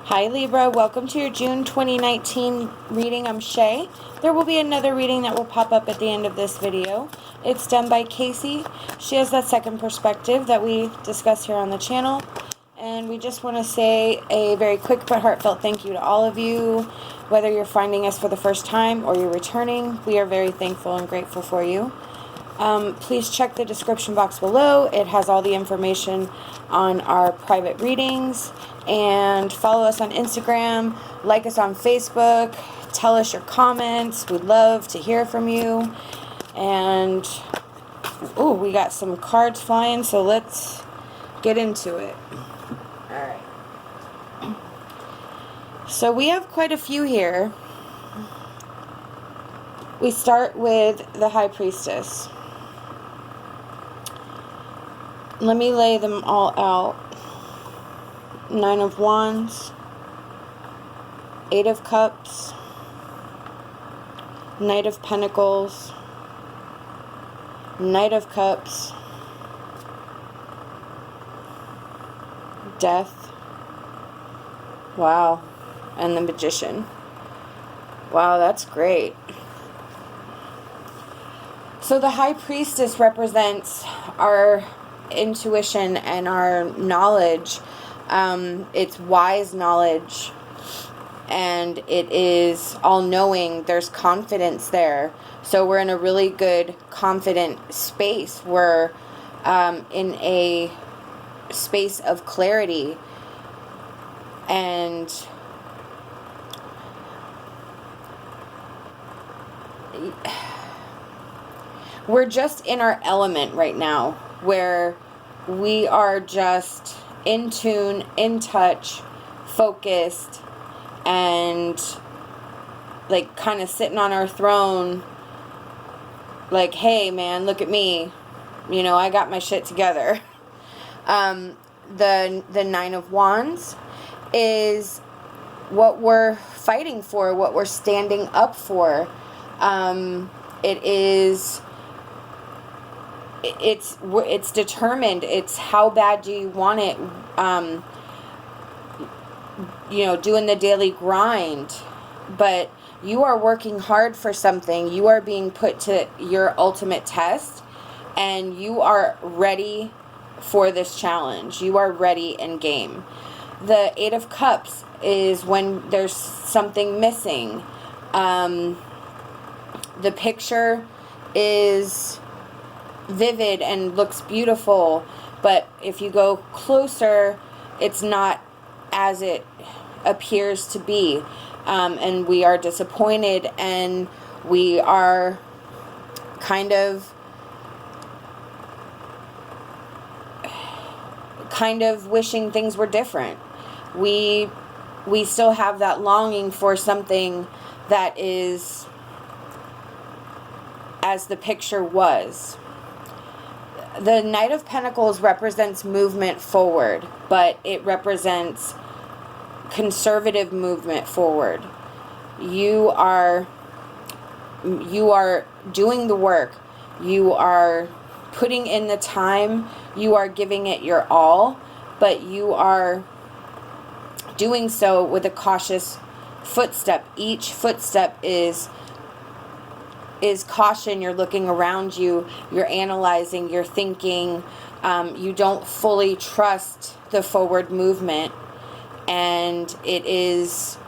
Hi Libra, welcome to your June 2019 reading. I'm Shae. There will be another reading that will pop up at the end of this video. It's done by Kacee. She has that second perspective that we discuss here on the channel. And we just want to say a very quick but heartfelt thank you to all of you. Whether you're finding us for the first time or you're returning, we are very thankful and grateful for you. Please check the description box below. It has all the information on our private readings. And follow us on Instagram, like us on Facebook, tell us your comments. We'd love to hear from you. And, ooh, we got some cards flying, so let's get into it. Alright. So we have quite a few here. We start with the High Priestess. Let me lay them all out. 9 of Wands, 8 of Cups, Knight of Pentacles, Knight of Cups, Death, wow, and the Magician. Wow, that's great. So the High Priestess represents our intuition and our knowledge. It's wise knowledge, and it is all-knowing. There's confidence there. So we're in a really good, confident space. We're in a space of clarity, and we're just in our element right now, where we are just in tune, in touch, focused, and like kind of sitting on our throne, like, hey man, look at me, you know, I got my shit together. The 9 of Wands is what we're fighting for, what we're standing up for. It's determined. It's how bad do you want it. You know, doing the daily grind, but you are working hard for something. You are being put to your ultimate test, and you are ready for this challenge. You are ready and game. The 8 of Cups is when there's something missing. The picture is vivid and looks beautiful, but if you go closer, it's not as it appears to be, and we are disappointed, and we are kind of wishing things were different. We still have that longing for something that is as the picture was. The Knight of Pentacles represents movement forward, but it represents conservative movement forward. You are doing the work. You are putting in the time. You are giving it your all, but you are doing so with a cautious footstep. Each footstep is caution. You're looking around you, you're analyzing, you're thinking. You don't fully trust the forward movement, and it's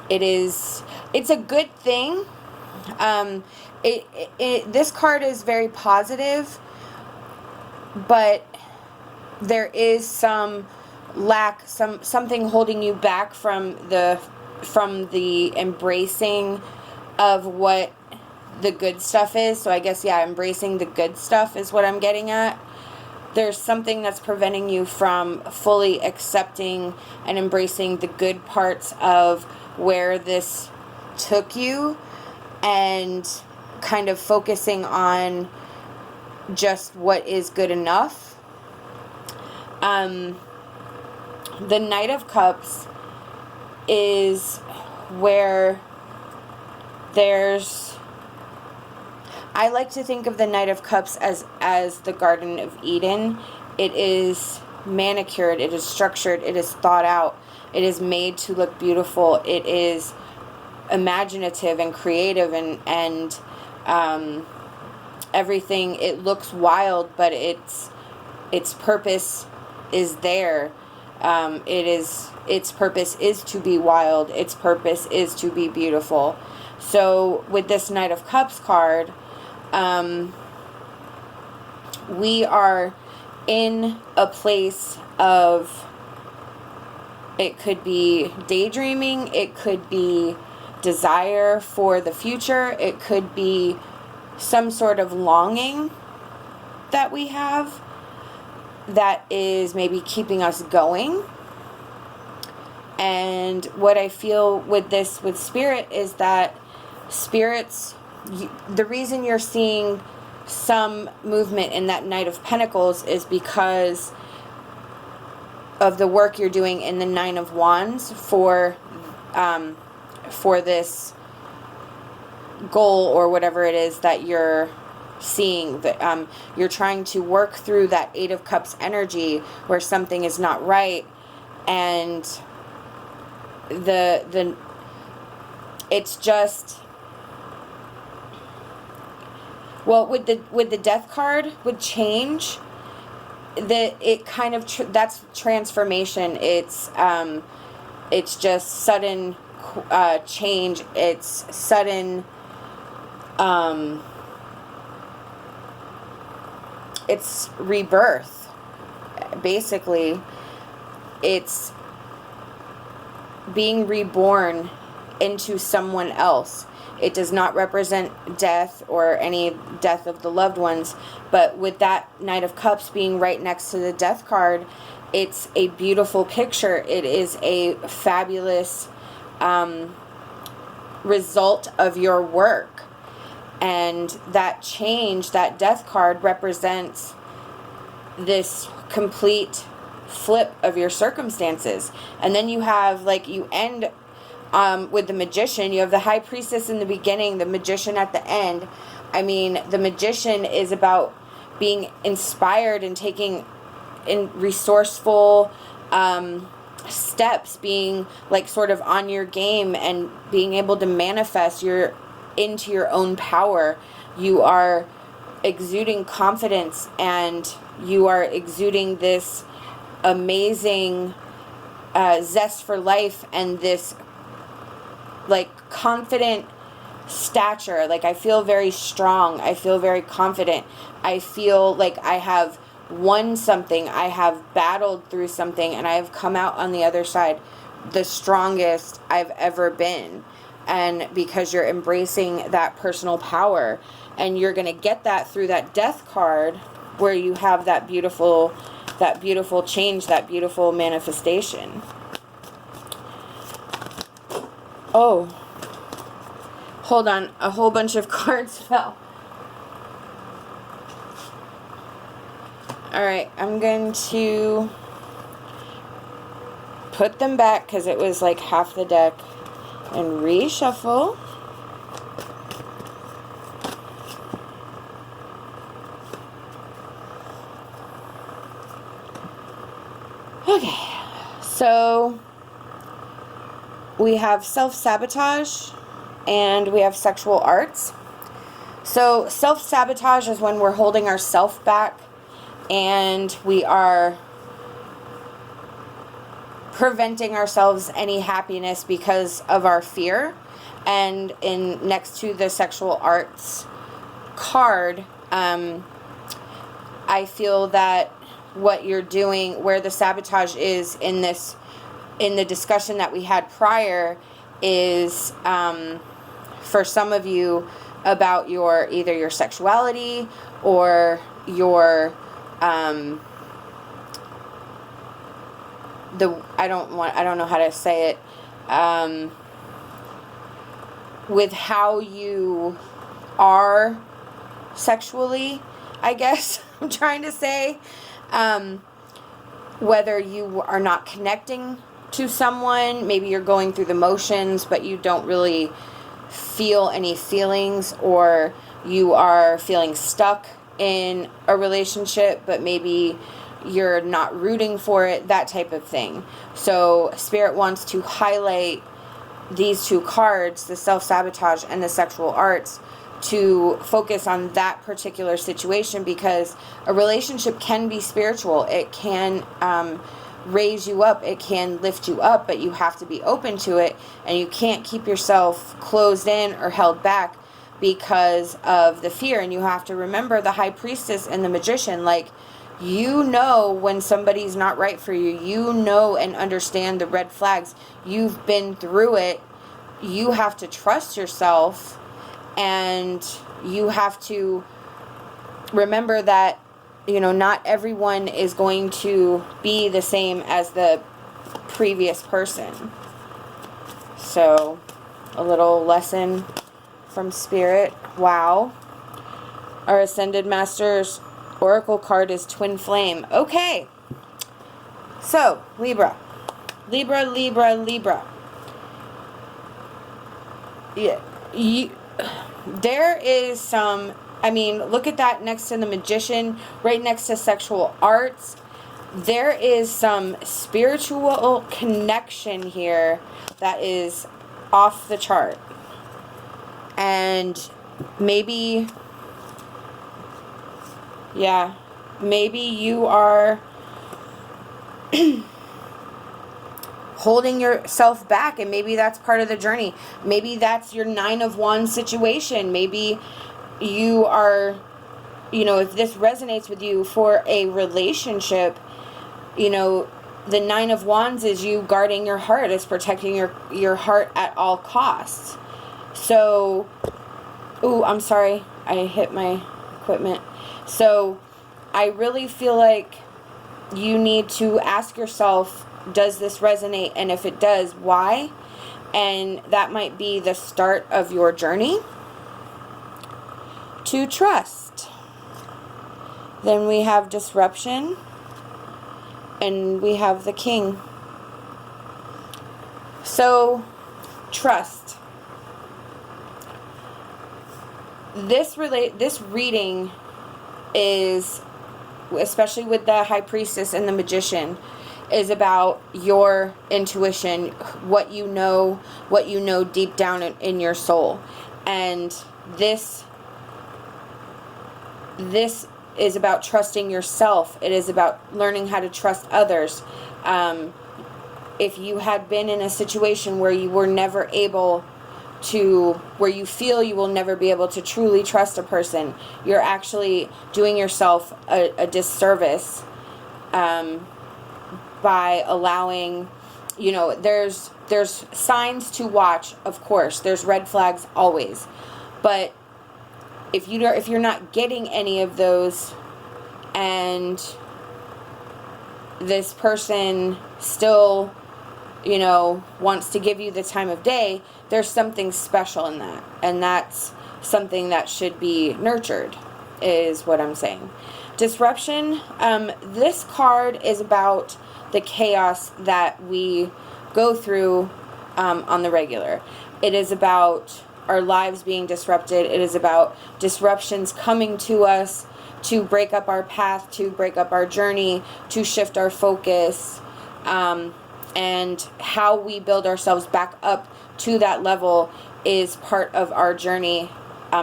a good thing. This card is very positive, but there is some lack, something holding you back from the embracing of what the good stuff is. So I guess, yeah, embracing the good stuff is what I'm getting at. There's something that's preventing you from fully accepting and embracing the good parts of where this took you, and kind of focusing on just what is good enough. The Knight of Cups is where I like to think of the Knight of Cups as the Garden of Eden. It is manicured, it is structured, it is thought out, it is made to look beautiful, it is imaginative and creative, and everything. It looks wild, but its purpose is there. Its purpose is to be wild. Its purpose is to be beautiful. So with this Knight of Cups card, we are in a place of, it could be daydreaming, it could be desire for the future, it could be some sort of longing that we have that is maybe keeping us going. And what I feel with this, with Spirit, is that spirits, the reason you're seeing some movement in that Knight of Pentacles is because of the work you're doing in the Nine of Wands for this goal or whatever it is that you're seeing. That you're trying to work through that Eight of Cups energy where something is not right, and it's just, well, with the Death card, with change, that it kind of that's transformation. It's just sudden change. It's sudden. It's rebirth. Basically, it's being reborn into someone else. It does not represent death or any death of the loved ones, but with that Knight of Cups being right next to the Death card, it's a beautiful picture. It is a fabulous result of your work. And that change, that Death card, represents this complete flip of your circumstances. And then you have, like, you end with the Magician. You have the High Priestess in the beginning, the Magician at the end. I mean, the Magician is about being inspired and taking resourceful steps, being like sort of on your game and being able to manifest into your own power. You are exuding confidence, and you are exuding this amazing zest for life and this like confident stature. Like, I feel very strong. I feel very confident. I feel like I have won something. I have battled through something, and I have come out on the other side the strongest I've ever been. And because you're embracing that personal power, and you're going to get that through that Death card, where you have that beautiful change, that beautiful manifestation. Oh, hold on, a whole bunch of cards fell. Alright, I'm going to put them back because it was like half the deck, and reshuffle. Okay, so we have self-sabotage and we have sexual arts. So self-sabotage is when we're holding ourselves back and we are preventing ourselves any happiness because of our fear. And next to the sexual arts card, I feel that what you're doing, where the sabotage is in the discussion that we had prior, is for some of you about either your sexuality or your I don't know how to say it, with how you are sexually, I guess I'm trying to say, whether you are not connecting to someone, maybe you're going through the motions but you don't really feel any feelings, or you are feeling stuck in a relationship but maybe you're not rooting for it, that type of thing. So Spirit wants to highlight these two cards, the self-sabotage and the sexual arts, to focus on that particular situation, because a relationship can be spiritual. It can raise you up, it can lift you up, but you have to be open to it, and you can't keep yourself closed in or held back because of the fear. And you have to remember the High Priestess and the Magician, like, you know when somebody's not right for you. You know and understand the red flags. You've been through it. You have to trust yourself, and you have to remember that, you know, not everyone is going to be the same as the previous person. So, a little lesson from Spirit. Wow. Our Ascended Master's Oracle card is Twin Flame. Okay. So, Libra. Libra, Libra, Libra. Yeah. There is some, I mean, look at that next to the Magician, right next to sexual arts. There is some spiritual connection here that is off the chart. And maybe, yeah, maybe you are holding yourself back, and maybe that's part of the journey. Maybe that's your 9 of Wands situation. Maybe you are, you know, if this resonates with you for a relationship, you know, the 9 of Wands is you guarding your heart, is protecting your heart at all costs. So, ooh, I'm sorry, I hit my equipment. So, I really feel like you need to ask yourself, does this resonate? And if it does, why? And that might be the start of your journey to trust. Then we have disruption, and we have the King. So, trust. This reading is, especially with the High Priestess and the Magician, is about your intuition, what you know deep down in your soul. And this is about trusting yourself. It is about learning how to trust others. If you had been in a situation where you were never able to, where you feel you will never be able to truly trust a person, you're actually doing yourself a disservice by allowing, you know, there's signs to watch, of course. There's red flags always. But if you're not getting any of those, and this person still, you know, wants to give you the time of day, there's something special in that. And that's something that should be nurtured, is what I'm saying. Disruption. This card is about the chaos that we go through on the regular. It is about our lives being disrupted. It is about disruptions coming to us to break up our path, to break up our journey, to shift our focus, and how we build ourselves back up to that level is part of our journey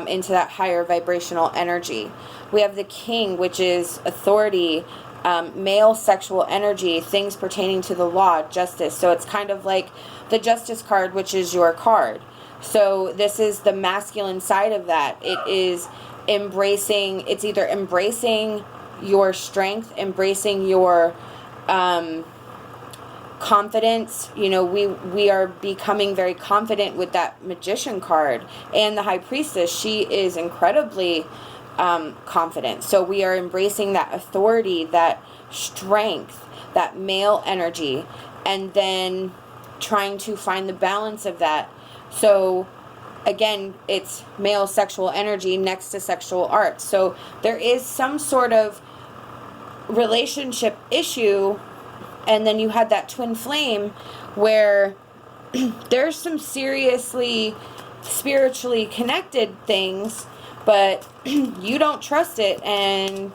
into that higher vibrational energy. We have the King, which is authority, male sexual energy, things pertaining to the law, justice. So it's kind of like the Justice card, which is your card. So this is the masculine side of that. It is embracing, it's either embracing your strength, embracing your confidence. You know, we are becoming very confident with that Magician card. And the High Priestess, she is incredibly confident. So we are embracing that authority, that strength, that male energy, and then trying to find the balance of that. So again, it's male sexual energy next to sexual art. So there is some sort of relationship issue, and then you had that twin flame where there's some seriously spiritually connected things, but you don't trust it, and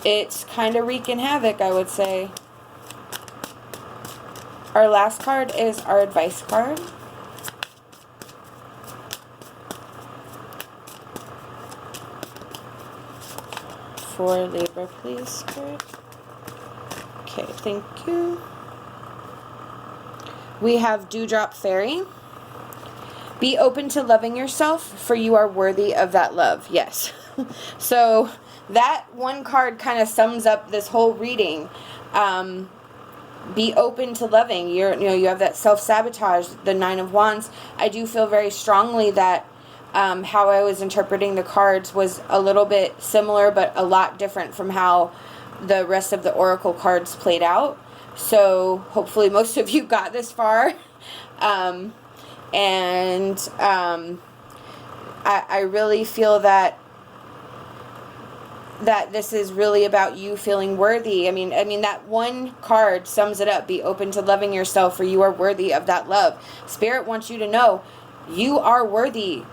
it's kind of wreaking havoc, I would say. Our last card is our advice card. For Libra, please, Spirit. Okay, thank you. We have Dewdrop Fairy. Be open to loving yourself, for you are worthy of that love. Yes. So that one card kind of sums up this whole reading. Be open to loving. You have that self-sabotage, the Nine of Wands. I do feel very strongly that how I was interpreting the cards was a little bit similar, but a lot different from how the rest of the oracle cards played out. So hopefully most of you got this far. I really feel that this is really about you feeling worthy. I mean that one card sums it up. Be open to loving yourself, for you are worthy of that love. Spirit wants you to know you are worthy.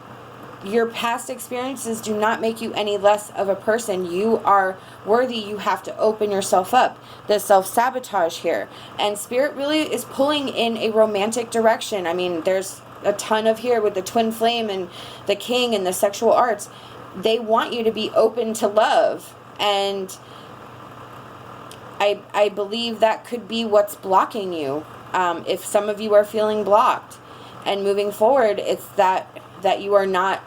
Your past experiences do not make you any less of a person. You are worthy. You have to open yourself up. The self-sabotage here. And Spirit really is pulling in a romantic direction. I mean, there's a ton of here with the twin flame and the king and the sexual arts. They want you to be open to love. And I believe that could be what's blocking you. If some of you are feeling blocked. And moving forward, it's that you are not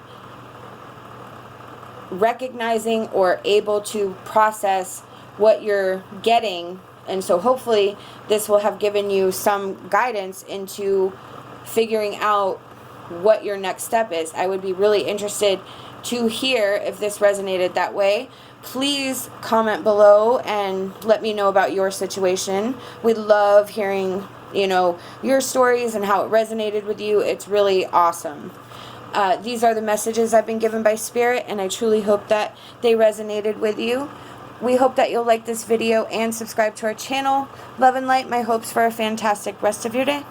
recognizing or able to process what you're getting. And so hopefully this will have given you some guidance into figuring out what your next step is. I would be really interested to hear if this resonated that way. Please comment below and let me know about your situation. We love hearing, your stories and how it resonated with you. It's really awesome. These are the messages I've been given by Spirit, and I truly hope that they resonated with you. We hope that you'll like this video and subscribe to our channel. Love and light, my hopes for a fantastic rest of your day.